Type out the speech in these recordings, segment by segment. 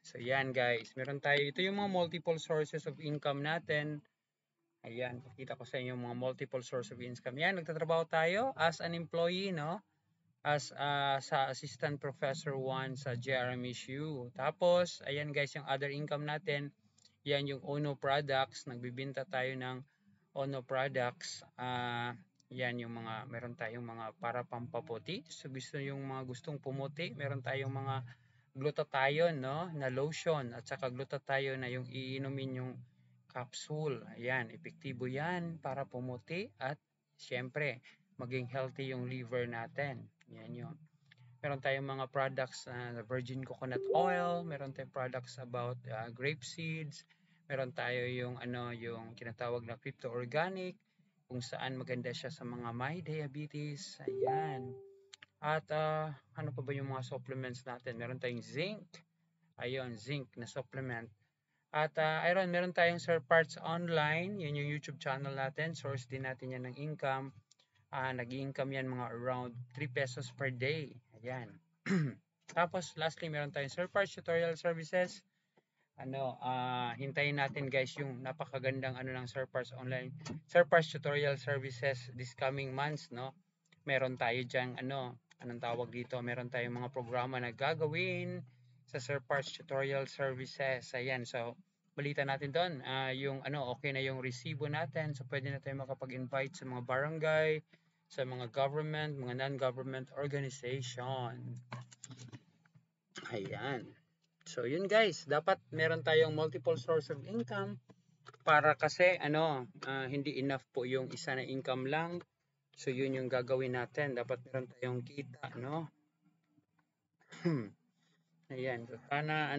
So yan guys, meron tayo, ito yung mga multiple sources of income natin. Ayan, pakita ko sa inyo mga multiple source of income. Yan, nagtatrabaho tayo as an employee, no? As sa assistant professor 1 sa JRMSU. Tapos, ayan guys, yung other income natin, yan yung Ono products. Nagbibenta tayo ng Ono products. Yan yung mga, meron tayong mga para pampaputi. So, gusto yung mga gustong pumuti, meron tayong mga glutathione, no, na lotion at saka glutathione na yung iinumin yung capsule. Ayan, epektibo yan para pumuti at syempre maging healthy yung liver natin. Yan yun. Meron tayong mga products virgin coconut oil, meron tayong products about grape seeds, meron tayo yung yung tinatawag na crypto organic kung saan maganda siya sa mga may diabetes. Ayan. At ano pa ba yung mga supplements natin? Meron tayong zinc. Ayun, zinc na supplement. At ayun, meron tayong Sir Parts Online. Yun yung YouTube channel natin. Source din natin yan ng income. Nag-income yan mga around 3 pesos per day. Ayan. Tapos lastly, meron tayong Sir Parts Tutorial Services. Hintayin natin guys yung napakagandang ng Sir Parts Online. Sir Parts Tutorial Services this coming months, no? Meron tayo diyang anong tawag dito, meron tayong mga programa na gagawin sa Sir Parts Tutorial Services. Ayan, so balita natin doon, yung okay na yung resibo natin, so pwede na tayo makapag-invite sa mga barangay, sa mga government, mga non-government organization. Ayan. So yun guys, dapat meron tayong multiple source of income para kasi hindi enough po yung isa na income lang. So yun yung gagawin natin, dapat meron tayong kita, no? Ayan, so sana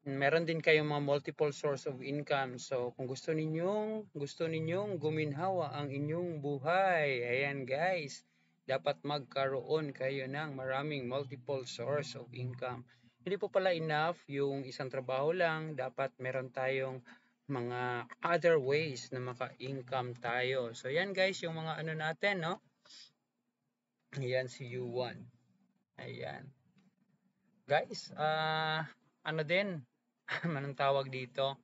meron din kayong mga multiple source of income. So kung gusto ninyong guminhawa ang inyong buhay, ayan guys, dapat magkaroon kayo ng maraming multiple source of income. Hindi po pala enough yung isang trabaho lang, dapat meron tayong mga other ways na maka-income tayo. So yan guys, yung mga natin, no? Ayan si U1. Ayan. Guys, din, anong tawag dito?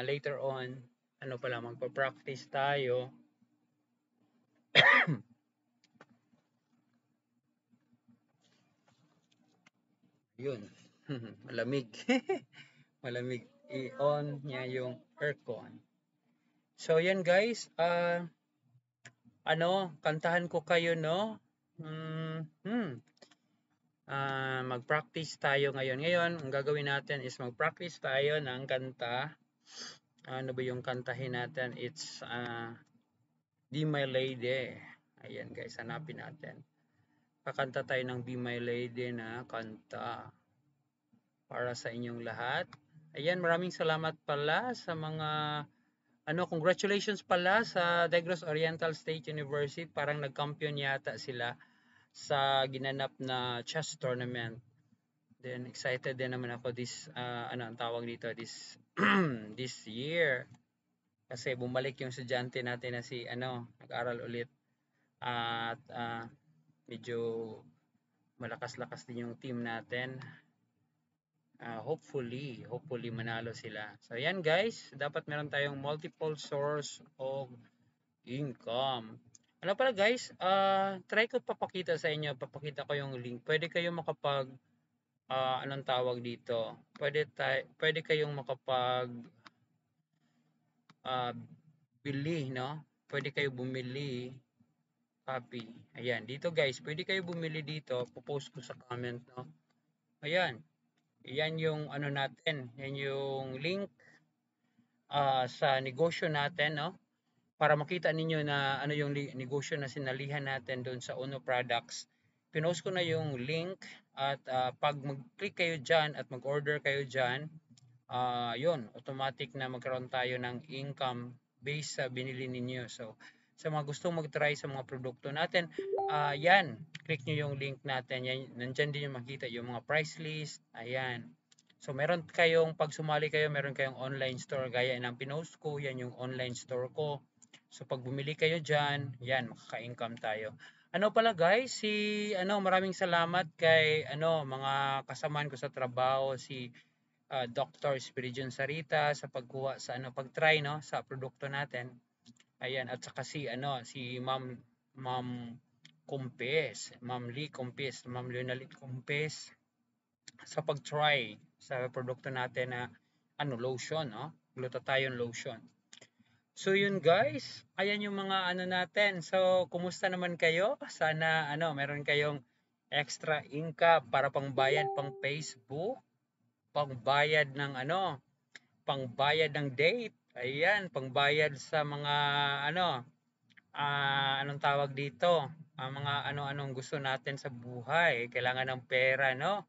Later on, magpa-practice tayo. Yun. Malamig. Malamig. I-on niya yung aircon. So, yan guys. Kantahan ko kayo, no? Mag-practice tayo ngayon. Ngayon, ang gagawin natin is mag-practice tayo ng kanta. Ano ba yung kantahin natin? It's Be My Lady. Ayan guys, hanapin natin. Kakanta tayo ng Be My Lady na kanta para sa inyong lahat. Ayan, maraming salamat pala sa mga congratulations pala sa Negros Oriental State University. Parang nag-champion yata sila sa ginanap na chess tournament. Then excited din naman ako this ang tawag dito, this this year. Kasi bumalik yung estudyante natin na si nag-aral ulit. At medyo malakas-lakas din yung team natin. Hopefully manalo sila. So yan guys, dapat meron tayong multiple source of income. Ano pala guys, try ko papakita sa inyo, papakita ko yung link. Pwede kayong makapag anong tawag dito? Pwede kayong makapag bili, no? Pwede kayo bumili copy. Ayan, dito guys, pwede kayo bumili dito. Popost ko sa comment, no? Ayan. Yan yung natin, yan yung link sa negosyo natin, no? Para makita ninyo na yung negosyo na sinalihan natin doon sa Uno Products. Pinost ko na yung link at pag mag-click kayo dyan at mag-order kayo dyan, yun, automatic na magkaroon tayo ng income based sa binili ninyo. So, sa mga gustong mag-try sa mga produkto natin, yan, click nyo yung link natin. Yan, nandyan din yung makita yung mga price list. Ayan. So, meron kayong, pag sumali kayo, meron kayong online store. Gaya ng pinost ko, yan yung online store ko. So, pag bumili kayo dyan, yan, makaka-income tayo. Ano pala guys, maraming salamat kay mga kasamaan ko sa trabaho, si Dr. Spiridion Sarita sa pagkuha sa pag-try no sa produkto natin. Ayan, at saka si Ma'am Kumpes, Ma'am Lee Kumpes, Ma'am Leonalit Kumpes sa pag-try sa produkto natin na lotion, no? Glutathione lotion. So yun guys, ayan yung mga natin. So kumusta naman kayo? Sana meron kayong extra income para pangbayad pang Facebook, pangbayad ng pangbayad ng date. Ayan, pangbayad sa mga anong tawag dito? Mga ano-anong gusto natin sa buhay. Kailangan ng pera, no?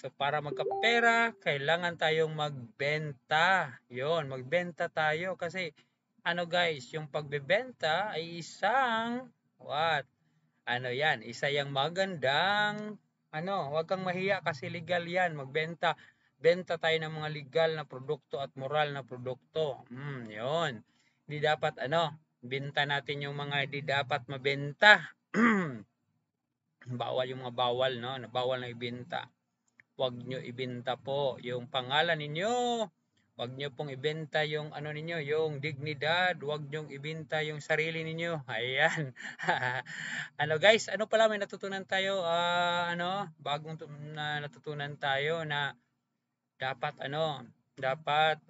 So para magkapera, kailangan tayong magbenta. 'Yon, magbenta tayo kasi guys, yung pagbebenta ay isang what? 'Yan, isa yang magandang huwag kang mahiya kasi legal 'yan, magbenta. Benta tayo ng mga legal na produkto at moral na produkto. 'Yon. Hindi dapat benta natin yung mga hindi dapat mabenta. Bawal yung mga bawal, no? Na bawal na ibenta. Huwag nyo ibenta po yung pangalan ninyo. Huwag nyo pong ibenta yung ninyo, yung dignidad. Huwag nyo ibenta yung sarili ninyo. Ayan. Guys, pala may natutunan tayo, bagong natutunan tayo na dapat dapat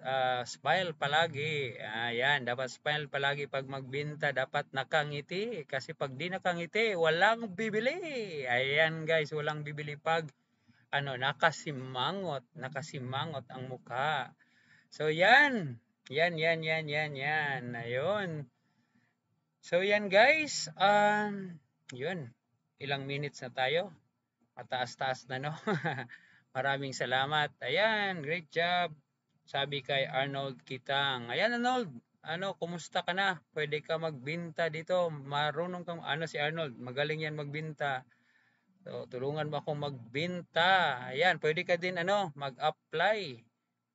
smile palagi. Ayan, dapat smile palagi pag magbenta, dapat nakangiti kasi pag di nakangiti, walang bibili. Ayan guys, walang bibili pag nakasimangot ang mukha. So yan. Yan. Ayun. So yan guys, yun. Ilang minutes na tayo. Mataas-taas na no. Maraming salamat. Ayan, great job. Sabi kay Arnold Kitang. Ayan Arnold, kumusta ka na? Pwede ka magbinta dito. Marunong kang si Arnold, magaling yan magbinta. So, tulungan mo akong magbenta. Ayan, pwede ka din mag-apply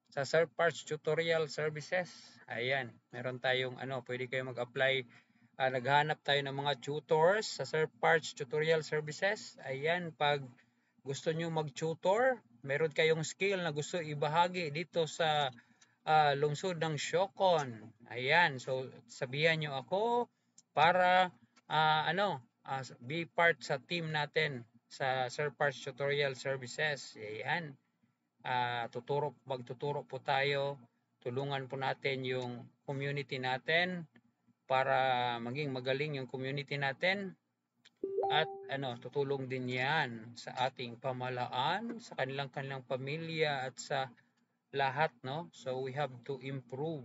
sa Sir Parts Tutorial Services. Ayan, meron tayong pwede kayo mag-apply. Naghahanap tayo ng mga tutors sa Sir Parts Tutorial Services. Ayan, pag gusto nyo mag-tutor, meron kayong skill na gusto ibahagi dito sa lungsod ng Siocon. Ayan, so sabihan nyo ako para be part sa team natin sa Sir Parts Tutorial Services. Ayan. Magtuturo po tayo. Tulungan po natin yung community natin para maging magaling yung community natin. At tutulong din yan sa ating pamahalaan, sa kanilang pamilya at sa lahat, no? So we have to improve.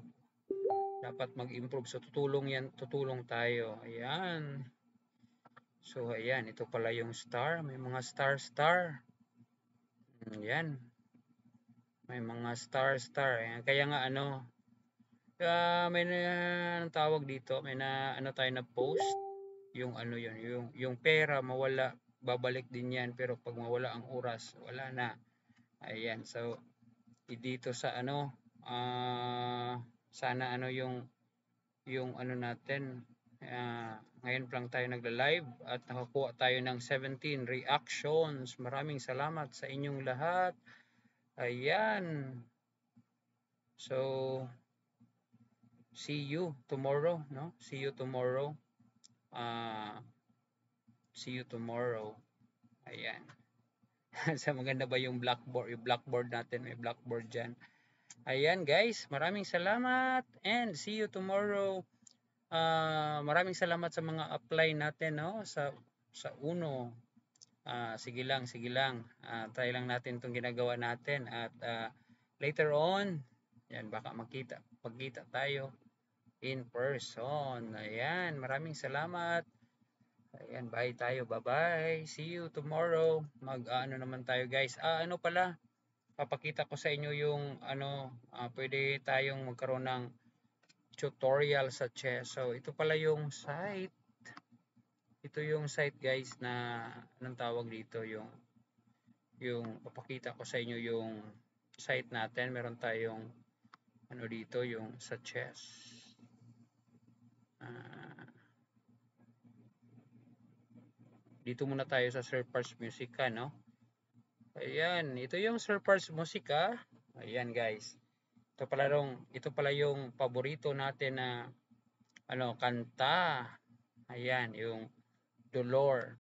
Dapat mag-improve. So tutulong tayo. Ayan. So, ayan, ito pala yung star. May mga star. Ayan. May mga star. Ayan. Kaya nga may tawag dito. May tayo na post. Yung yun. Yung pera mawala. Babalik din yan. Pero pag mawala ang oras, wala na. Ayan. So, dito sa sana yung natin. Ngayon lang tayo nagla-live at nakakuha tayo ng 17 reactions. Maraming salamat sa inyong lahat. Ayan. So, see you tomorrow, no? See you tomorrow. See you tomorrow. Ayan. Sa maganda ba yung blackboard? Yung blackboard natin, may blackboard dyan. Ayan guys, maraming salamat and see you tomorrow. Maraming salamat sa mga apply natin no sa Uno. Sige lang. Try lang natin 'tong ginagawa natin at later on, yan baka magkita tayo in person. Ayan, maraming salamat. Ayan, bye tayo. Bye-bye. See you tomorrow. Naman tayo guys. Pala, papakita ko sa inyo yung pwede tayong magkaroon ng tutorial sa chess. So, ito pala yung site. Ito yung site guys na anong tawag dito yung papakita ko sa inyo yung site natin. Meron tayong dito yung sa chess. dito muna tayo sa Sir Parts Musica, no? Ayan, ito yung Sir Parts Musica. Ayan guys. Ito pala yung paborito natin na kanta. Ayan, yung Dolor.